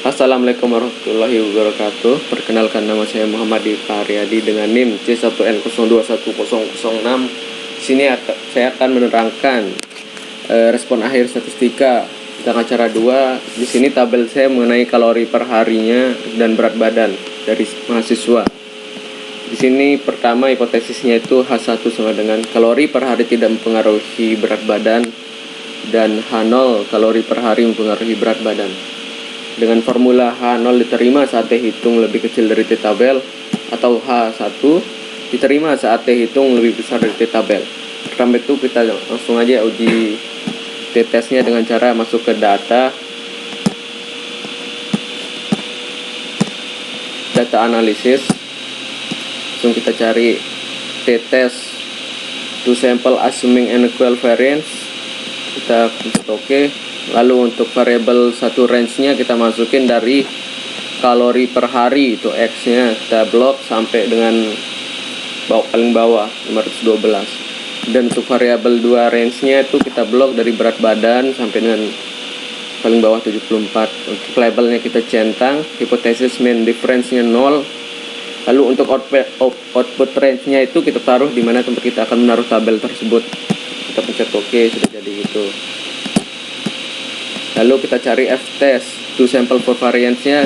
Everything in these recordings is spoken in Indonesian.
Assalamualaikum warahmatullahi wabarakatuh. Perkenalkan, nama saya Muhammad Dipa Aryadi dengan NIM C1N021006. Sini saya akan menerangkan respon akhir statistika tentang acara 2. Di sini tabel saya mengenai kalori per harinya dan berat badan dari mahasiswa. Di sini pertama hipotesisnya itu H1 sama dengan kalori per hari tidak mempengaruhi berat badan, dan H0 kalori per hari mempengaruhi berat badan. Dengan formula H0 diterima saat T hitung lebih kecil dari T tabel, atau H1 diterima saat T hitung lebih besar dari T tabel. Pertama itu kita langsung aja uji T-testnya dengan cara masuk ke data analisis. Langsung kita cari T-test to sample assuming an equal variance. Kita pencet OK. Lalu untuk variabel satu range-nya kita masukin dari kalori per hari, itu X-nya kita blok sampai dengan paling bawah 512. Dan untuk variabel 2 range-nya itu kita blok dari berat badan sampai dengan paling bawah 74. Untuk labelnya kita centang, hipotesis mean difference-nya 0. Lalu untuk output range-nya itu kita taruh di mana tempat kita akan menaruh tabel tersebut. Kita pencet OK, sudah jadi gitu. Lalu kita cari F-test to sample for variance-nya.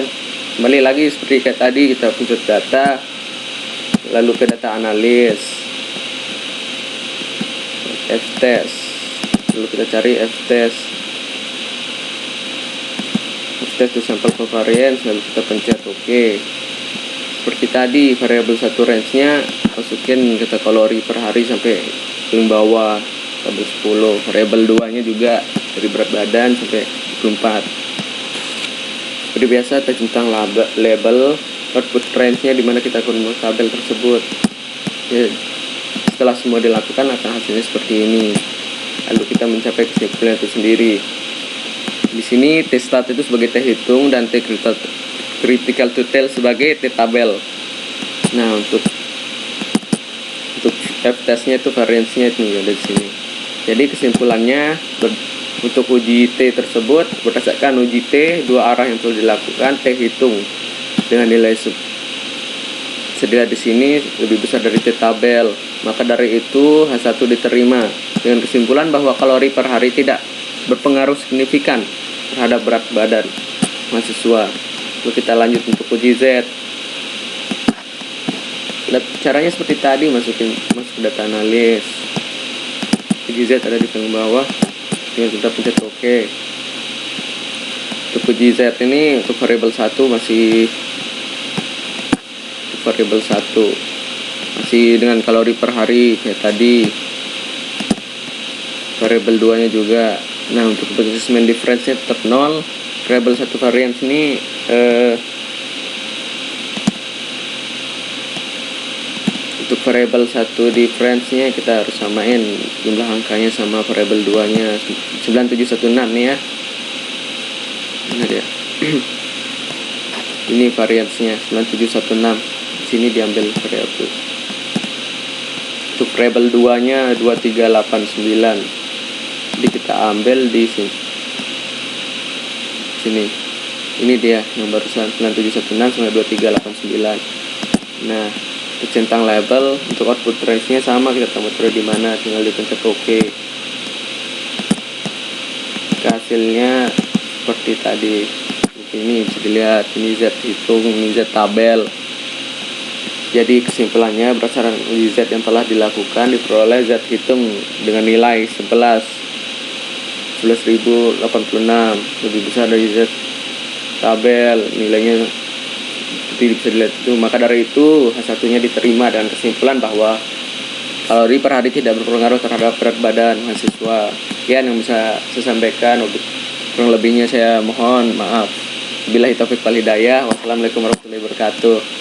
Kembali lagi seperti kayak tadi, kita pencet data, lalu ke data analis, F-test, lalu kita cari F-test to sample for variance, lalu kita pencet OK. Seperti tadi, variabel satu range-nya masukin kita kalori per hari sampai paling bawah tabel 10. Variabel 2-nya juga dari berat badan sampai 24. Seperti biasa kita centang label output range-nya di mana kita akan membuat tabel tersebut. Ya, setelah semua dilakukan akan hasilnya seperti ini. Lalu kita mencapai kesimpulan itu sendiri. Di sini T stat itu sebagai T hitung dan T critical to tell sebagai T tabel. Nah, untuk F testnya itu variance-nya itu ada di sini. Jadi kesimpulannya untuk uji T tersebut berdasarkan uji T dua arah yang telah dilakukan, T hitung dengan nilai sedia di sini lebih besar dari T tabel. Maka dari itu H1 diterima dengan kesimpulan bahwa kalori per hari tidak berpengaruh signifikan terhadap berat badan mahasiswa. Lalu kita lanjut untuk uji Z. Caranya seperti tadi, masuk data analis. Uji Z ada di paling bawah. Tinggal kita pencet OK. Untuk uji Z ini untuk variabel 1 masih dengan kalori per hari kayak tadi. Variabel 2 nya juga. Nah, untuk hipotesis mean difference-nya tetap 0. Variabel 1 variance ini untuk variabel 1 difference-nya kita harus samain jumlah angkanya sama variabel 2-nya 9716 nih ya. Ini dia. Ini variance-nya 9716. Di sini diambil variabel. Untuk variabel 2-nya 2389. Jadi kita ambil di sini. Ini dia yang barusan 9716 sama 2389. Nah, centang label untuk output range-nya sama, kita taruh di mana, tinggal dipencet OK. Hasilnya seperti tadi. Ini bisa dilihat, ini Z hitung, ini Z tabel. Jadi kesimpulannya berdasarkan uji Z yang telah dilakukan, diperoleh Z hitung dengan nilai 11.086 lebih besar dari Z tabel, nilainya seperti bisa dilihat itu. Maka dari itu H1-nya diterima dengan kesimpulan bahwa kalori per hari tidak berpengaruh terhadap berat badan mahasiswa. Sekian yang bisa saya sampaikan. Kurang lebihnya saya mohon maaf. Billahi taufiq wal hidayah. Wassalamualaikum warahmatullahi wabarakatuh.